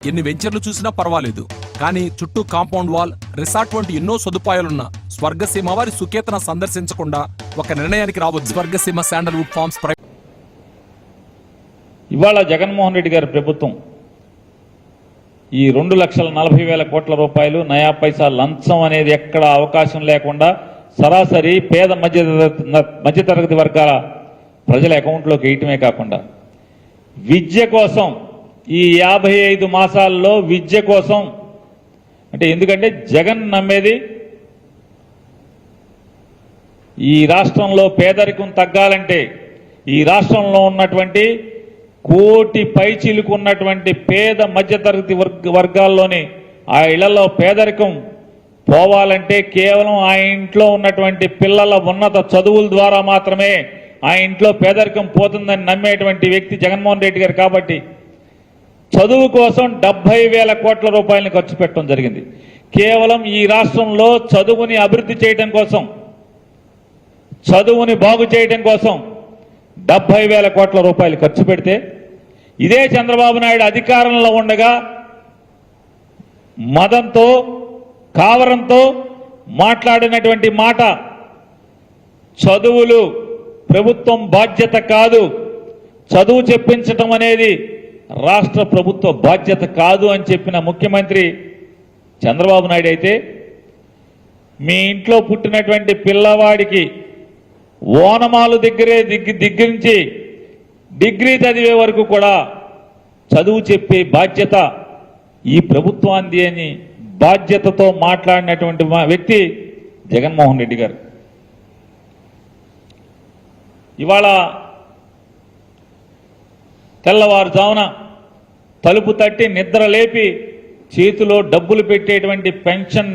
ఎన్ని వెంచర్లు చూసినా పర్వాలేదు, కానీ చుట్టూ కాంపౌండ్ వాల్, రిసార్ట్ వంటి ఎన్నో సదుపాయాలున్న స్వర్గసీమ వారి సుకేతన సందర్శించకుండా ఒక నిర్ణయానికి రావద్దు. స్వర్గసీమ శాండల్వుడ్ ఫార్మ్స్ ఇవాళ జగన్మోహన్ రెడ్డి గారి ప్రభుత్వం ఈ 2,40,000 కోట్ల రూపాయలు నయా పైసా లంచం అనేది ఎక్కడ అవకాశం లేకుండా సరాసరి పేద మధ్యతరగతి వర్గాల ప్రజల అకౌంట్లోకి వేయటమే కాకుండా విద్య కోసం ఈ 55 మాసాల్లో విద్య కోసం, అంటే ఎందుకంటే జగన్ నమ్మేది ఈ రాష్ట్రంలో పేదరికం తగ్గాలంటే ఈ రాష్ట్రంలో ఉన్నటువంటి కోటి పైచీలుకున్నటువంటి పేద మధ్యతరగతి వర్గాల్లోని ఆ ఇళ్లలో పేదరికం పోవాలంటే కేవలం ఆ ఇంట్లో ఉన్నటువంటి పిల్లల ఉన్నత చదువుల ద్వారా మాత్రమే ఆ ఇంట్లో పేదరికం పోతుందని నమ్మేటువంటి వ్యక్తి జగన్మోహన్ రెడ్డి గారు. కాబట్టి చదువు కోసం 70,000 కోట్ల రూపాయలను ఖర్చు పెట్టడం జరిగింది. కేవలం ఈ రాష్ట్రంలో చదువుని అభివృద్ధి చేయడం కోసం, చదువుని బాగు చేయడం కోసం 70,000 కోట్ల రూపాయలు ఖర్చు పెడితే, ఇదే చంద్రబాబు నాయుడు అధికారంలో ఉండగా మదంతో కావరంతో మాట్లాడినటువంటి మాట, చదువులు ప్రభుత్వం బాధ్యత కాదు, చదువు చెప్పించటం అనేది రాష్ట్ర ప్రభుత్వ బాధ్యత కాదు అని చెప్పిన ముఖ్యమంత్రి చంద్రబాబు నాయుడు అయితే, మీ ఇంట్లో పుట్టినటువంటి పిల్లవాడికి ఓనమాలు దగ్గరించి డిగ్రీ చదివే వరకు కూడా చదువు చెప్పే బాధ్యత ఈ ప్రభుత్వాన్ని అని బాధ్యతతో మాట్లాడినటువంటి వ్యక్తి జగన్మోహన్ రెడ్డి గారు. ఇవాళ తెల్లవారుజామున తలుపు తట్టి నిద్ర లేపి చేతిలో డబ్బులు పెట్టేటువంటి పెన్షన్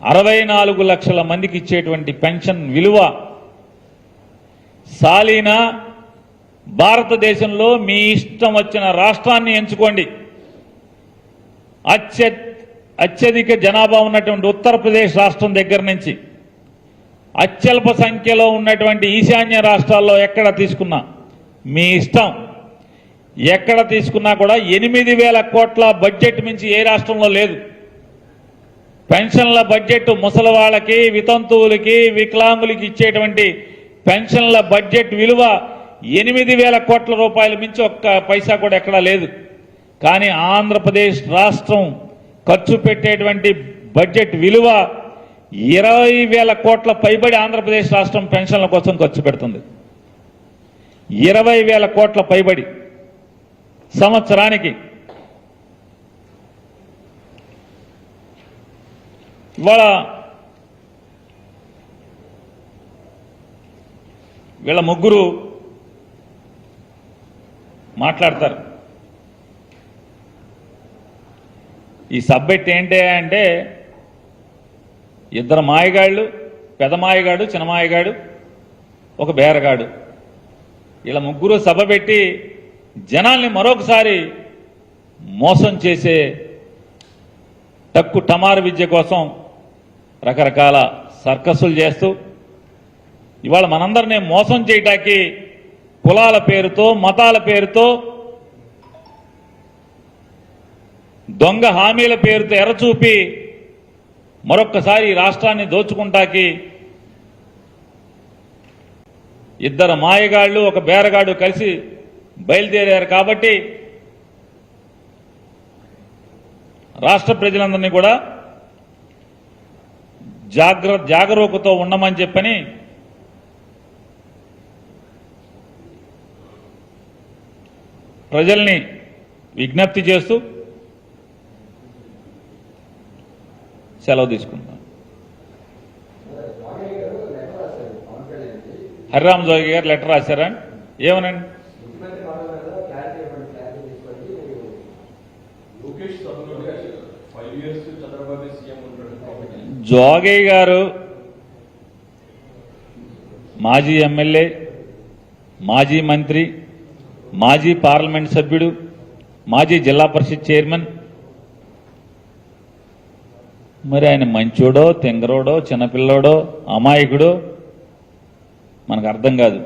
64 లక్షల మందికి ఇచ్చేటువంటి పెన్షన్ విలువ సాలీనా భారతదేశంలో మీ ఇష్టం వచ్చిన రాష్ట్రాన్ని ఎంచుకోండి, అత్యధిక జనాభా ఉన్నటువంటి ఉత్తరప్రదేశ్ రాష్ట్రం దగ్గర నుంచి అత్యల్ప సంఖ్యలో ఉన్నటువంటి ఈశాన్య రాష్ట్రాల్లో ఎక్కడ తీసుకున్నా మీ ఇష్టం, ఎక్కడ తీసుకున్నా కూడా 8,000 కోట్ల బడ్జెట్ మించి ఏ రాష్ట్రంలో లేదు. పెన్షన్ల బడ్జెట్ ముసలి వాళ్ళకి, వితంతువులకి, వికలాంగులకి ఇచ్చేటువంటి పెన్షన్ల బడ్జెట్ విలువ 8,000 కోట్ల రూపాయల మించి ఒక్క పైసా కూడా ఎక్కడా లేదు. కానీ ఆంధ్రప్రదేశ్ రాష్ట్రం ఖర్చు పెట్టేటువంటి బడ్జెట్ విలువ 20,000 కోట్ల పైబడి ఆంధ్రప్రదేశ్ రాష్ట్రం పెన్షన్ల కోసం ఖర్చు పెడుతుంది. 20,000 కోట్ల పైబడి సంవత్సరానికి. ఇవాళ వీళ్ళ ముగ్గురు మాట్లాడతారు. ఈ సబ్జెక్ట్ ఏంటి అంటే, ఇద్దరు మాయగాళ్ళు, పెద్ద మాయగాడు, చిన్న మాయగాడు, ఒక బేరగాడు, వీళ్ళ ముగ్గురు సభ పెట్టి జనాల్ని మరొకసారి మోసం చేసే టక్కు టమారు విద్య కోసం రకరకాల సర్కసులు చేస్తూ ఇవాళ మనందరినీ మోసం చేయటానికి కులాల పేరుతో, మతాల పేరుతో, దొంగ హామీల పేరుతో ఎరచూపి మరొక్కసారి రాష్ట్రాన్ని దోచుకుంటాకి ఇద్దరు మాయగాళ్ళు, ఒక బేరగాడు కలిసి బయలుదేరారు. కాబట్టి రాష్ట్ర ప్రజలందరినీ కూడా జాగరూకతో ఉండమని చెప్పని ప్రజల్ని విజ్ఞప్తి చేస్తూ సెలవు తీసుకుంటాం. హరిరామ్ జోగి గారు లెటర్ రాశారా? ఏమనండి? జోగయ్య గారు మాజీ ఎమ్మెల్యే, మాజీ మంత్రి, మాజీ పార్లమెంట్ సభ్యుడు, మాజీ జిల్లా పరిషత్ చైర్మన్. మరి ఆయన మంచోడో, తెంగరోడో, చిన్నపిల్లోడో, అమాయకుడో మనకు అర్థం కాదు.